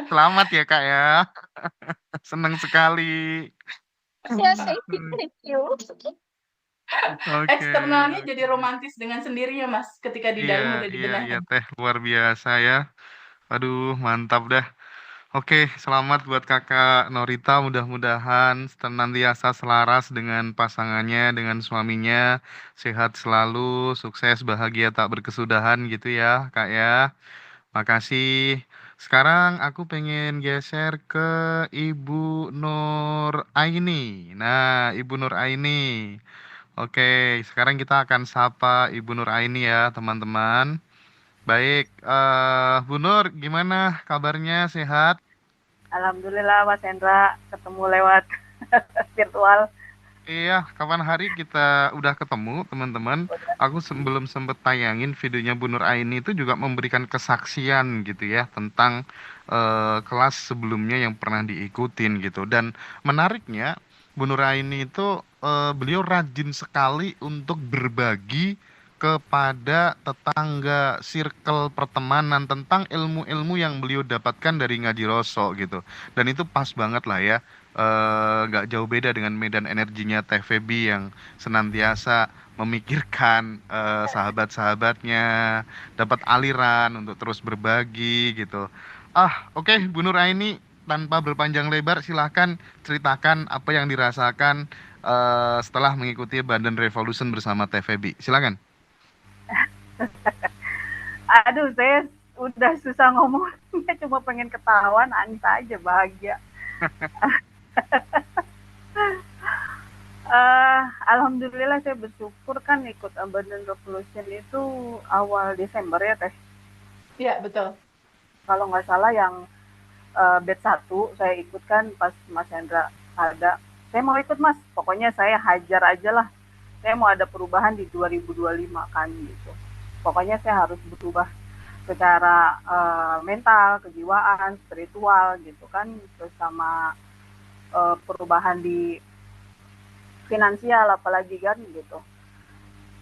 Selamat ya Kak ya. Senang sekali. Ya, thank you. Oke, Eksternalnya jadi oke. romantis dengan sendirinya, Mas, ketika di Iya, dalam udah iya, iya dibenahin. Teh, luar biasa ya. Aduh, mantap dah. Oke, selamat buat Kakak Norita. Mudah-mudahan senantiasa selaras dengan pasangannya, dengan suaminya, sehat selalu, sukses, bahagia tak berkesudahan gitu ya, Kak ya. Makasih. Sekarang aku pengen geser ke Ibu Nur Aini. Nah, Ibu Nur Aini. Oke, sekarang kita akan sapa Ibu Nur Aini ya, teman-teman. Baik, Bu Nur, gimana kabarnya? Sehat? Alhamdulillah Mas Hendra ketemu lewat virtual. Iya, kapan hari kita udah ketemu, teman-teman. Aku belum sempet tayangin videonya Bu Nur Aini itu juga memberikan kesaksian gitu ya tentang kelas sebelumnya yang pernah diikutin gitu. Dan menariknya, Bu Nur Aini itu beliau rajin sekali untuk berbagi kepada tetangga, circle pertemanan tentang ilmu-ilmu yang beliau dapatkan dari ngaji Roso gitu. Dan itu pas banget lah ya, nggak jauh beda dengan medan energinya Teh Feby yang senantiasa memikirkan sahabat-sahabatnya, dapat aliran untuk terus berbagi gitu. Oke, Bu Nur Aini, tanpa berpanjang lebar, silahkan ceritakan apa yang dirasakan setelah mengikuti Bandan Revolution bersama Teh Feby. Silakan. Aduh, saya udah susah ngomongnya, cuma pengen ketawa, nangis aja, bahagia. Alhamdulillah saya bersyukur kan ikut Abundant Revolution itu awal Desember ya Teh. Iya, betul. Kalau nggak salah yang batch 1 saya ikut kan pas Mas Hendra ada. Saya mau ikut Mas, pokoknya saya hajar aja lah. Saya mau ada perubahan di 2025 kan gitu. Pokoknya saya harus berubah secara mental, kejiwaan, spiritual gitu kan, terus sama perubahan di finansial apalagi kan gitu.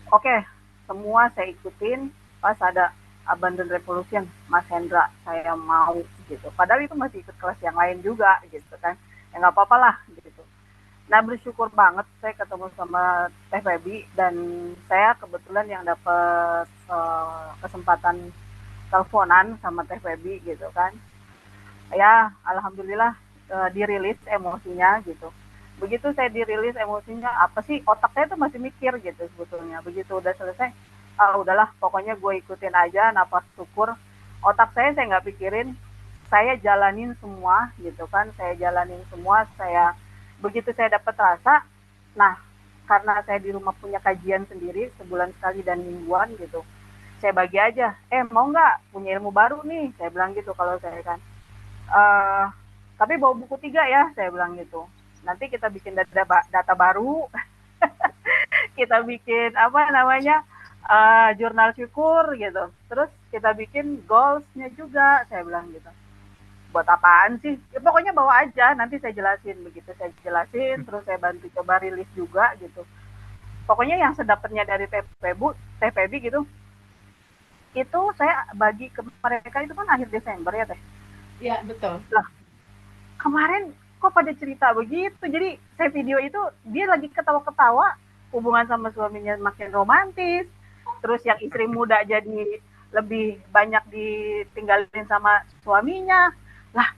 Oke, semua saya ikutin. Pas ada Abundant Revolution, Mas Hendra, saya mau gitu. Padahal itu masih ikut kelas yang lain juga gitu kan. Ya nggak apa-apa lah gitu. Nah bersyukur banget saya ketemu sama Teh Feby dan saya kebetulan yang dapat kesempatan teleponan sama Teh Feby gitu kan. Ya alhamdulillah dirilis emosinya gitu. Begitu saya dirilis emosinya, apa sih, otak saya tuh masih mikir gitu sebetulnya. Begitu udah selesai, udahlah pokoknya gue ikutin aja, nafas syukur. Otak saya nggak pikirin, saya jalanin semua gitu kan, saya jalanin semua. Saya begitu saya dapat rasa, nah karena saya di rumah punya kajian sendiri sebulan sekali dan mingguan gitu, saya bagi aja, mau nggak punya ilmu baru nih, saya bilang gitu kalau saya kan. Tapi bawa buku 3 ya, saya bilang gitu. Nanti kita bikin data baru, kita bikin apa namanya jurnal syukur gitu. Terus kita bikin goalsnya juga, saya bilang gitu. Buat apaan sih? Ya, pokoknya bawa aja, nanti saya jelasin. Begitu saya jelasin, terus saya bantu coba rilis juga gitu. Pokoknya yang sedapatnya dari TPB gitu, itu saya bagi ke mereka itu kan akhir Desember ya Teh. Iya, betul. Lah, kemarin kok pada cerita begitu, jadi saya video itu dia lagi ketawa-ketawa, hubungan sama suaminya makin romantis, terus yang istri muda jadi lebih banyak ditinggalin sama suaminya lah.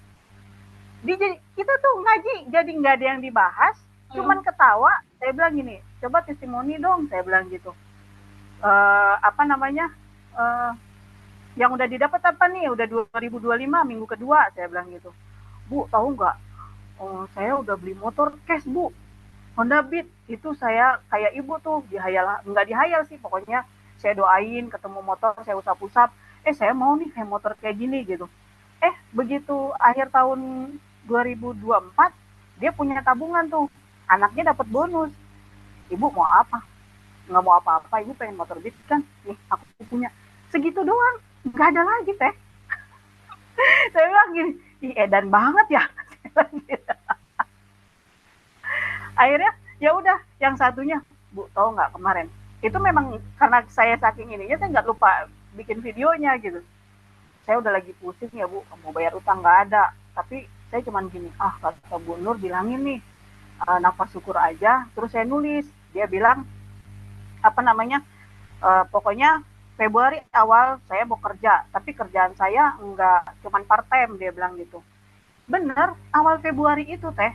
Kita tuh ngaji jadi nggak ada yang dibahas, cuman ketawa. Saya bilang gini, coba testimoni dong, saya bilang gitu. Apa namanya, yang udah didapat apa nih, udah 2025 minggu kedua, saya bilang gitu. Bu, tahu nggak, saya udah beli motor cash Bu, Honda Beat. Itu saya kayak ibu tuh dihayal, nggak dihayal sih, pokoknya saya doain ketemu motor, saya usap-usap, saya mau nih kayak motor kayak gini gitu. Begitu akhir tahun 2024 dia punya tabungan tuh, anaknya dapat bonus. Ibu mau apa? Nggak mau apa-apa, ibu pengen motor Beat kan, nih aku punya. Segitu doang, nggak ada lagi Teh. Saya bilang gini, edan banget ya. Akhirnya ya udah, yang satunya, Bu tahu nggak kemarin itu memang karena saya saking ininya saya nggak lupa bikin videonya gitu. Saya udah lagi pusing ya Bu, mau bayar utang nggak ada, tapi saya cuman gini, kata Bu Nur bilangin nih, nafas syukur aja. Terus saya nulis, dia bilang apa namanya, pokoknya Februari awal saya mau kerja, tapi kerjaan saya nggak cuman part time, dia bilang gitu. Bener, awal Februari itu Teh,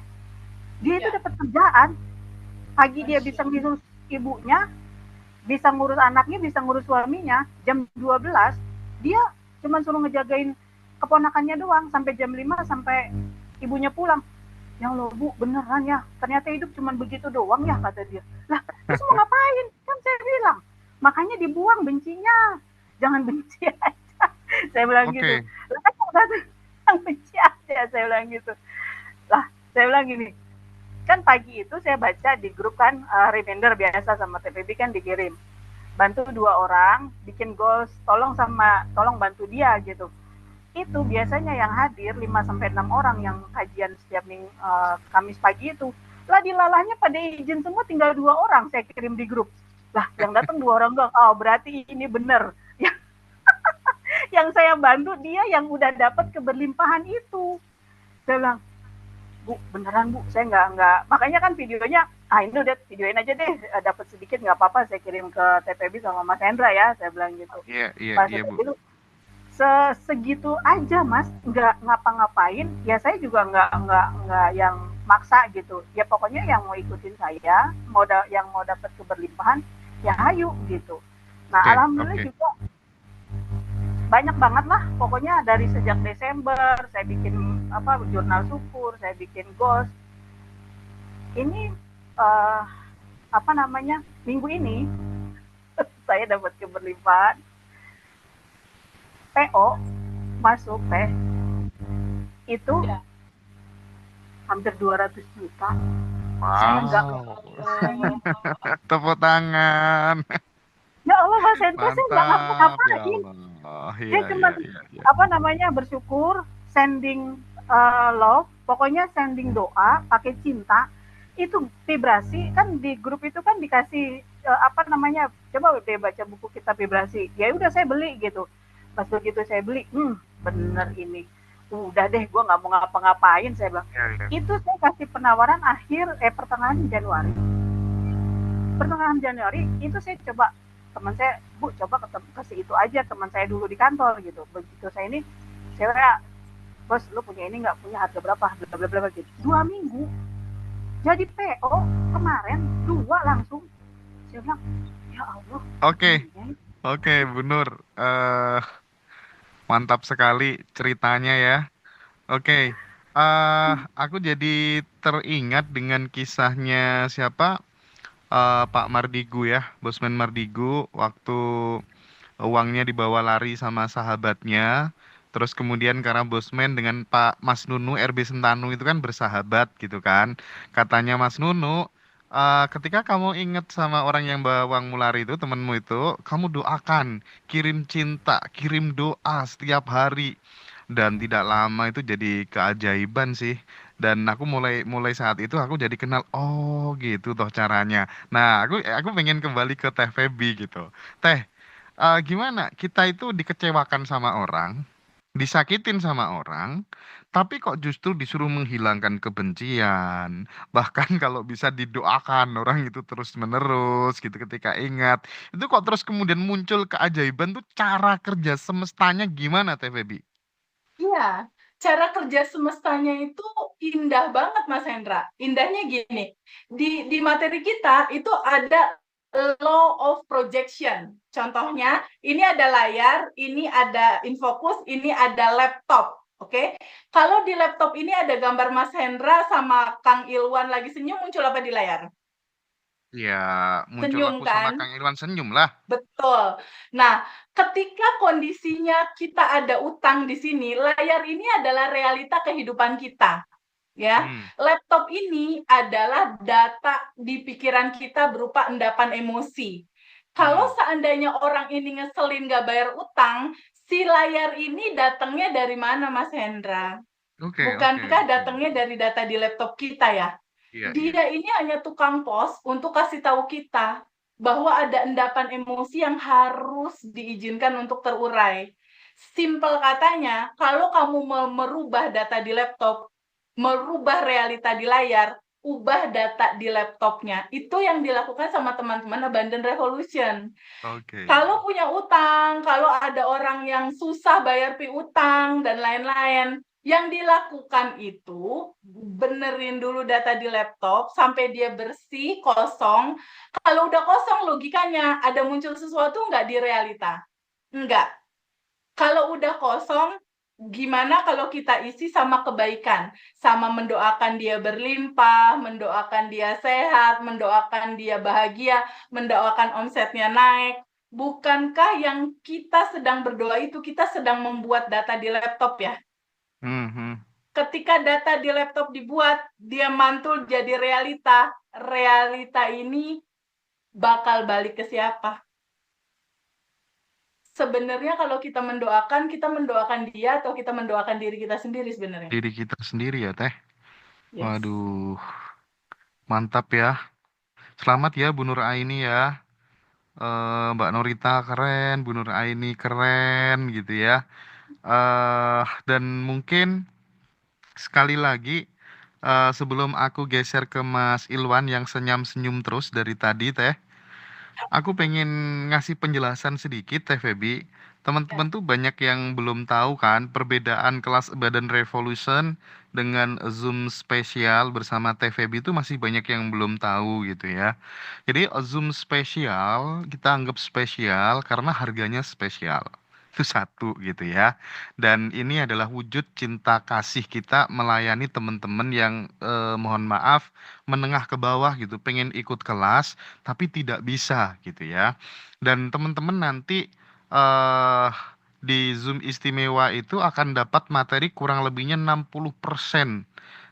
dia itu dapat kerjaan. Pagi dia bisa ngurus ibunya, bisa ngurus anaknya, bisa ngurus suaminya. Jam 12 dia cuma suruh ngejagain keponakannya doang sampai jam 5 sampai ibunya pulang. Ya Allah Bu, beneran ya, ternyata hidup cuma begitu doang ya, kata dia. Lah, terus mau ngapain? Kan saya bilang, makanya dibuang bencinya, jangan benci aja. Saya bilang gitu. Lah kan yang benci aja, saya bilang gitu. Lah, saya bilang gini, Kan pagi itu saya baca di grup kan, reminder biasa sama TPB kan dikirim. Bantu 2 orang, bikin goals, tolong bantu dia gitu. Itu biasanya yang hadir 5-6 orang yang kajian setiap Kamis pagi itu. Lah dilalahnya pada izin semua, tinggal 2 orang saya kirim di grup. Lah yang datang 2 orang doang. Oh berarti ini bener. Yang saya bantu dia yang udah dapat keberlimpahan itu. Saya bilang, Bu, beneran Bu, saya nggak, makanya kan videonya, ini udah videoin aja deh, dapat sedikit nggak apa-apa, saya kirim ke TPB sama Mas Hendra ya, saya bilang gitu. Iya Bu. Itu segitu aja Mas, nggak ngapa-ngapain, ya saya juga nggak yang maksa gitu, ya pokoknya yang mau ikutin saya, yang mau dapat keberlimpahan, ya ayo gitu. Nah alhamdulillah juga banyak banget lah, pokoknya dari sejak Desember saya bikin jurnal syukur, saya bikin goals. Ini minggu ini saya dapat keberlimpahan PO masuk itu hampir 200 juta. Saya nggak tepuk tangan. Ya Allah Mas Hendra, saya nggak ngapa-ngapain. Dia cuma bersyukur, sending love, pokoknya sending doa, pakai cinta. Itu vibrasi kan di grup itu kan dikasih coba deh baca buku kitab vibrasi. Ya udah saya beli gitu. Pas begitu saya beli, bener ini. Udah deh, gue nggak mau ngapa-ngapain, saya bilang. Itu saya kasih penawaran pertengahan Januari. Pertengahan Januari itu saya coba, teman saya, Bu, coba kasih itu aja, teman saya dulu di kantor gitu. Begitu saya ini, saya bos, lu punya ini nggak, punya harga berapa, blablabla gitu. 2 minggu jadi PO kemarin 2 langsung. Saya bilang, ya Allah. Oke, Bu Nur, mantap sekali ceritanya ya. Oke, aku jadi teringat dengan kisahnya siapa? Pak Mardigu ya, Bosman Mardigu, waktu uangnya dibawa lari sama sahabatnya. Terus kemudian karena Bosman dengan Pak Mas Nunu RB Sentanu itu kan bersahabat gitu kan. Katanya Mas Nunu, ketika kamu ingat sama orang yang bawa uangmu lari itu, temenmu itu, kamu doakan, kirim cinta, kirim doa setiap hari. Dan tidak lama itu jadi keajaiban sih. Dan aku mulai saat itu aku jadi kenal, oh gitu toh caranya. Nah, aku pengen kembali ke Teh Feby gitu. Teh, gimana? Kita itu dikecewakan sama orang, disakitin sama orang, tapi kok justru disuruh menghilangkan kebencian. Bahkan kalau bisa didoakan orang itu terus-menerus gitu ketika ingat. Itu kok terus kemudian muncul keajaiban tuh, cara kerja semestanya gimana Teh Feby? Iya, cara kerja semestanya itu indah banget Mas Hendra. Indahnya gini, di materi kita itu ada law of projection. Contohnya, ini ada layar, ini ada infocus, ini ada laptop. Oke, kalau di laptop ini ada gambar Mas Hendra sama Kang Ilwan lagi senyum, muncul apa di layar? Ya, muncul Senyum aku sama kan? Kang Irwan senyum lah. Betul. Nah, ketika kondisinya kita ada utang di sini, layar ini adalah realita kehidupan kita. Ya, laptop ini adalah data di pikiran kita berupa endapan emosi. Kalau seandainya orang ini ngeselin gak bayar utang, si layar ini datangnya dari mana, Mas Hendra? Bukankah datangnya dari data di laptop kita ya? Dia ini hanya tukang pos untuk kasih tahu kita bahwa ada endapan emosi yang harus diizinkan untuk terurai. Simpel katanya, kalau kamu merubah data di laptop, merubah realita di layar, ubah data di laptopnya. Itu yang dilakukan sama teman-teman Abundant Revolution. Kalau punya utang, kalau ada orang yang susah bayar piutang dan lain-lain, yang dilakukan itu benerin dulu data di laptop sampai dia bersih, kosong. Kalau udah kosong, logikanya ada muncul sesuatu nggak di realita? Enggak. Kalau udah kosong, gimana kalau kita isi sama kebaikan, sama mendoakan dia berlimpah, mendoakan dia sehat, mendoakan dia bahagia, mendoakan omsetnya naik. Bukankah yang kita sedang berdoa itu kita sedang membuat data di laptop ya? ketika data di laptop dibuat, dia mantul jadi realita. Realita ini bakal balik ke siapa? Sebenarnya kalau kita mendoakan dia atau kita mendoakan diri kita sendiri sebenarnya. Diri kita sendiri ya, Teh. Yes. Waduh, mantap ya. Selamat ya Bu Nur Aini ya. Mbak Norita keren, Bu Nur Aini keren gitu ya. Dan mungkin sekali lagi sebelum aku geser ke Mas Ilwan yang senyum-senyum terus dari tadi Teh, aku pengen ngasih penjelasan sedikit Teh Feby. Teman-teman tuh banyak yang belum tahu kan perbedaan kelas Badan Revolution dengan Zoom spesial bersama Teh Feby itu masih banyak yang belum tahu gitu ya. Jadi Zoom spesial kita anggap spesial karena harganya spesial. Itu satu gitu ya. Dan ini adalah wujud cinta kasih kita melayani teman-teman yang mohon maaf menengah ke bawah gitu, pengen ikut kelas tapi tidak bisa gitu ya. Dan teman-teman nanti eh di Zoom istimewa itu akan dapat materi kurang lebihnya 60%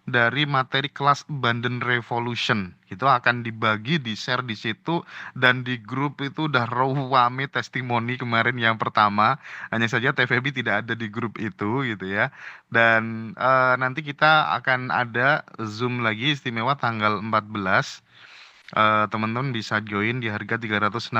dari materi kelas Abundant Revolution. Itu akan dibagi, di-share di situ dan di grup itu udah rame testimoni kemarin yang pertama. Hanya saja TVB tidak ada di grup itu gitu ya. Dan nanti kita akan ada Zoom lagi istimewa tanggal 14. Teman-teman bisa join di harga 369.000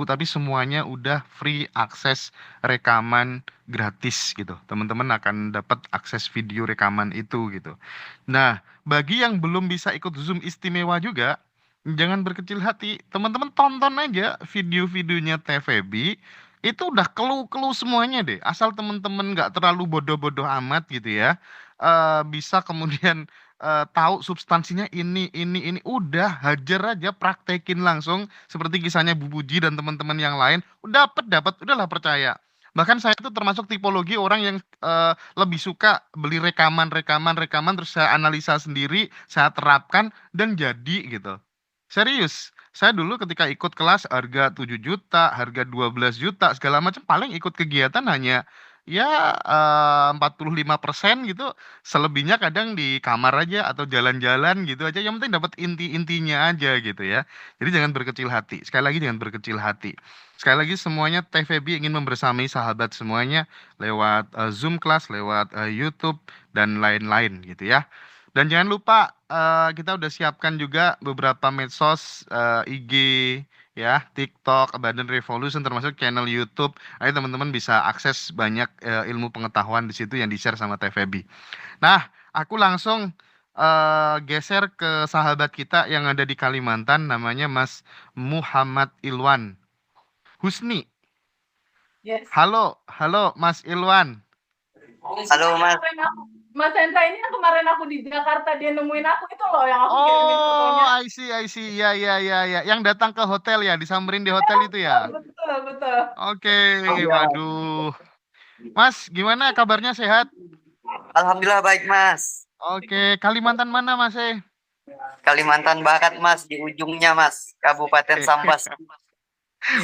tapi semuanya udah free akses rekaman gratis gitu. Teman-teman akan dapat akses video rekaman itu gitu. Nah, bagi yang belum bisa ikut Zoom istimewa juga, jangan berkecil hati. Teman-teman tonton aja video-videonya TVB, itu udah clue-clue semuanya deh. Asal teman-teman nggak terlalu bodoh-bodoh amat gitu ya. Bisa kemudian tahu substansinya ini, udah hajar aja praktekin langsung seperti kisahnya Bu Puji dan teman-teman yang lain. Dapat, udahlah percaya. Bahkan saya tuh termasuk tipologi orang yang lebih suka beli rekaman terus saya analisa sendiri, saya terapkan dan jadi gitu. Serius, saya dulu ketika ikut kelas harga 7 juta, harga 12 juta, segala macam paling ikut kegiatan hanya ya 45% gitu. Selebihnya kadang di kamar aja atau jalan-jalan gitu aja. Yang penting dapat inti-intinya aja gitu ya. Jadi jangan berkecil hati. Sekali lagi jangan berkecil hati. Sekali lagi semuanya TVB ingin membersamai sahabat semuanya lewat Zoom kelas, lewat YouTube dan lain-lain gitu ya. Dan jangan lupa kita udah siapkan juga beberapa medsos IG ya, TikTok, Abundant Revolution termasuk channel YouTube. Ayo teman-teman bisa akses banyak ilmu pengetahuan di situ yang di-share sama TVB. Nah, aku langsung geser ke sahabat kita yang ada di Kalimantan namanya Mas Muhammad Ilwan Husni. Yes. Halo Mas Ilwan. Halo Mas. Mas Hendra ini yang kemarin aku di Jakarta dia nemuin aku itu loh yang aku kirimin fotonya. Oh, I see. Ya. Yang datang ke hotel ya, disamperin di hotel itu ya. Betul. Oke, waduh. Mas, gimana kabarnya, sehat? Alhamdulillah baik Mas. Oke, Kalimantan mana Mas? Kalimantan Barat Mas, di ujungnya Mas, Kabupaten Sambas.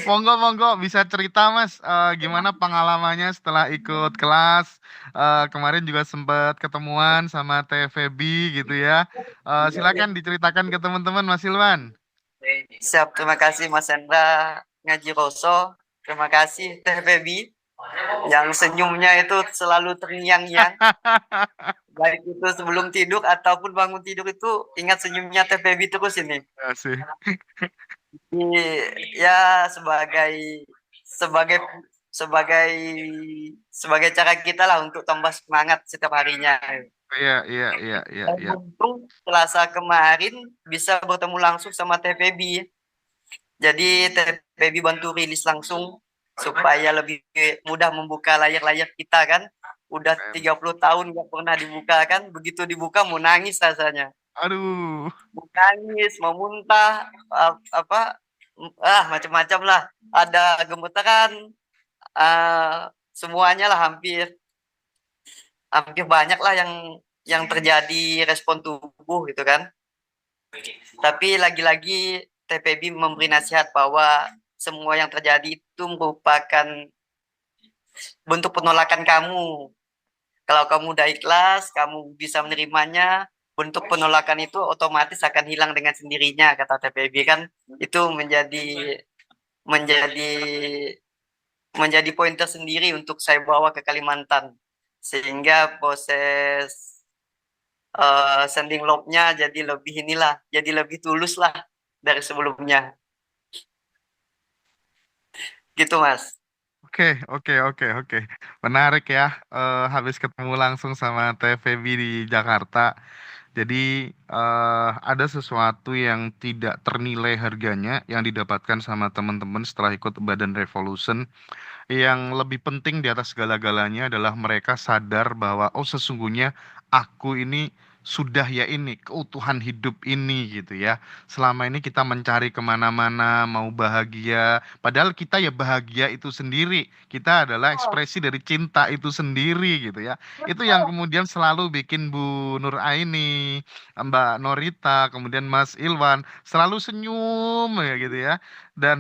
Monggo bisa cerita Mas, gimana pengalamannya setelah ikut kelas? Kemarin juga sempat ketemuan sama TVB gitu ya. Silakan diceritakan ke teman-teman Mas Ilwan. Siap, terima kasih Mas Hendra Ngaji Roso. Terima kasih TVB yang senyumnya itu selalu terngiang-ngiang. Baik itu sebelum tidur ataupun bangun tidur itu ingat senyumnya TVB terus ini. Asik. Ya sebagai cara kita lah untuk tambah semangat setiap harinya. Iya. Untung Selasa kemarin bisa bertemu langsung sama TPB. Jadi TPB bantu rilis langsung supaya lebih mudah membuka layar-layar kita kan. Udah 30 tahun nggak pernah dibuka kan. Begitu dibuka mau nangis rasanya. Aduh. Mau nangis, mau muntah, macam-macam lah. Ada gemeteran, semuanya lah hampir banyak lah yang terjadi respon tubuh gitu kan. Tapi lagi-lagi TPB memberi nasihat bahwa semua yang terjadi itu merupakan bentuk penolakan kamu Kalau kamu udah ikhlas, kamu bisa menerimanya, bentuk penolakan itu otomatis akan hilang dengan sendirinya, kata TPB kan. Itu menjadi menjadi poin tersendiri untuk saya bawa ke Kalimantan, sehingga proses sending love-nya jadi lebih tulus lah dari sebelumnya, gitu Mas. Oke, oke, oke, oke. Menarik ya. Habis ketemu langsung sama Teh Feby di Jakarta. Jadi ada sesuatu yang tidak ternilai harganya yang didapatkan sama teman-teman setelah ikut Badan Revolution. Yang lebih penting di atas segala-galanya adalah mereka sadar bahwa oh sesungguhnya aku ini sudah ya ini keutuhan hidup ini gitu ya. Selama ini kita mencari kemana-mana mau bahagia, padahal kita ya bahagia itu sendiri. Kita adalah ekspresi dari cinta itu sendiri gitu ya. Itu yang kemudian selalu bikin Bu Nur Aini, Mbak Norita, kemudian Mas Ilwan selalu senyum ya gitu ya. Dan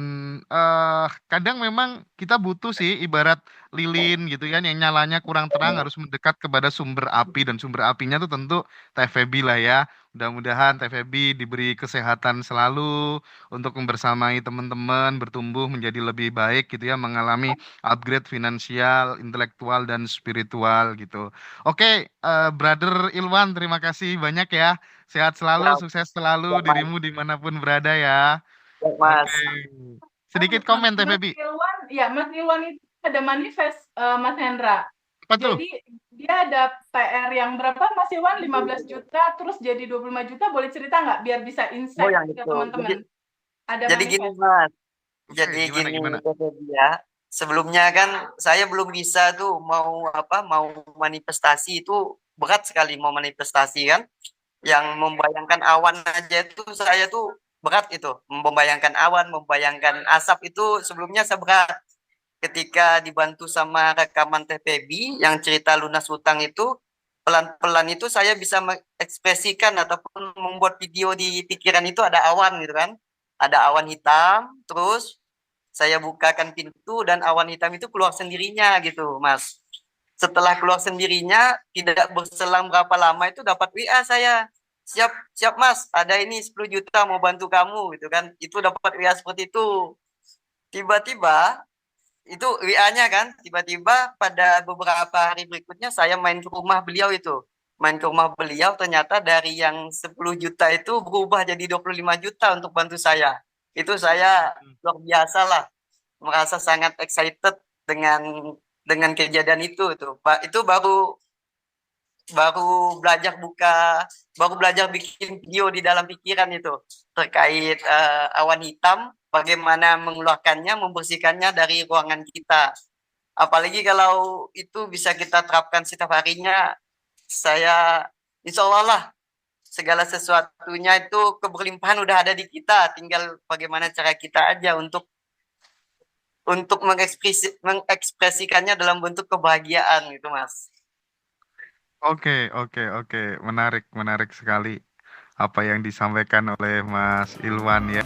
kadang memang kita butuh sih ibarat lilin gitu kan yang nyalanya kurang terang harus mendekat kepada sumber api dan sumber apinya tuh tentu Teh Feby lah ya. Mudah-mudahan Teh Feby diberi kesehatan selalu untuk membersamai teman-teman bertumbuh menjadi lebih baik gitu ya, mengalami upgrade finansial, intelektual dan spiritual gitu. Oke, Brother Ilwan terima kasih banyak ya. Sehat selalu, Ya, sukses selalu Mas. dirimu dimanapun berada ya. Ya, Oke. Mas. Sedikit komen Teh Feby. Mas Ilwan itu ada manifest Mas Hendra. Apa tuh? Jadi dia ada PR yang berapa Mas Ilwan? 15 juta terus jadi 25 juta, boleh cerita nggak biar bisa Oh, insight yang ke itu. teman-teman? Ada Jadi gini manifest. Mas. Oke, Jadi gimana gini gimana? ya. Sebelumnya kan saya belum bisa tuh mau manifestasi itu berat sekali mau manifestasi kan. Yang membayangkan awan aja itu saya tuh berat itu. Membayangkan awan, membayangkan asap itu sebelumnya saya berat. Ketika dibantu sama rekaman TPB yang cerita lunas hutang itu, pelan-pelan itu saya bisa mengekspresikan ataupun membuat video di pikiran itu ada awan gitu kan. Ada awan hitam, terus saya bukakan pintu dan awan hitam itu keluar sendirinya gitu, Mas. Setelah keluar sendirinya, tidak berselang berapa lama itu dapat WA saya. Siap, siap Mas, ada ini 10 juta mau bantu kamu gitu kan. Itu dapat WA seperti itu. Tiba-tiba itu WA-nya kan, tiba-tiba pada beberapa hari berikutnya saya main ke rumah beliau itu. Main ke rumah beliau ternyata dari yang 10 juta itu berubah jadi 25 juta untuk bantu saya. Itu saya luar biasa lah, merasa sangat excited dengan kejadian itu. Itu baru baru belajar baru belajar bikin video di dalam pikiran itu terkait awan hitam, bagaimana mengeluarkannya, membersihkannya dari ruangan kita. Apalagi kalau itu bisa kita terapkan setiap harinya, saya insya Allah lah segala sesuatunya itu keberlimpahan udah ada di kita, tinggal bagaimana cara kita aja untuk mengekspresikannya dalam bentuk kebahagiaan gitu Mas. Oke, oke, oke. Menarik, menarik sekali apa yang disampaikan oleh Mas Ilwan ya.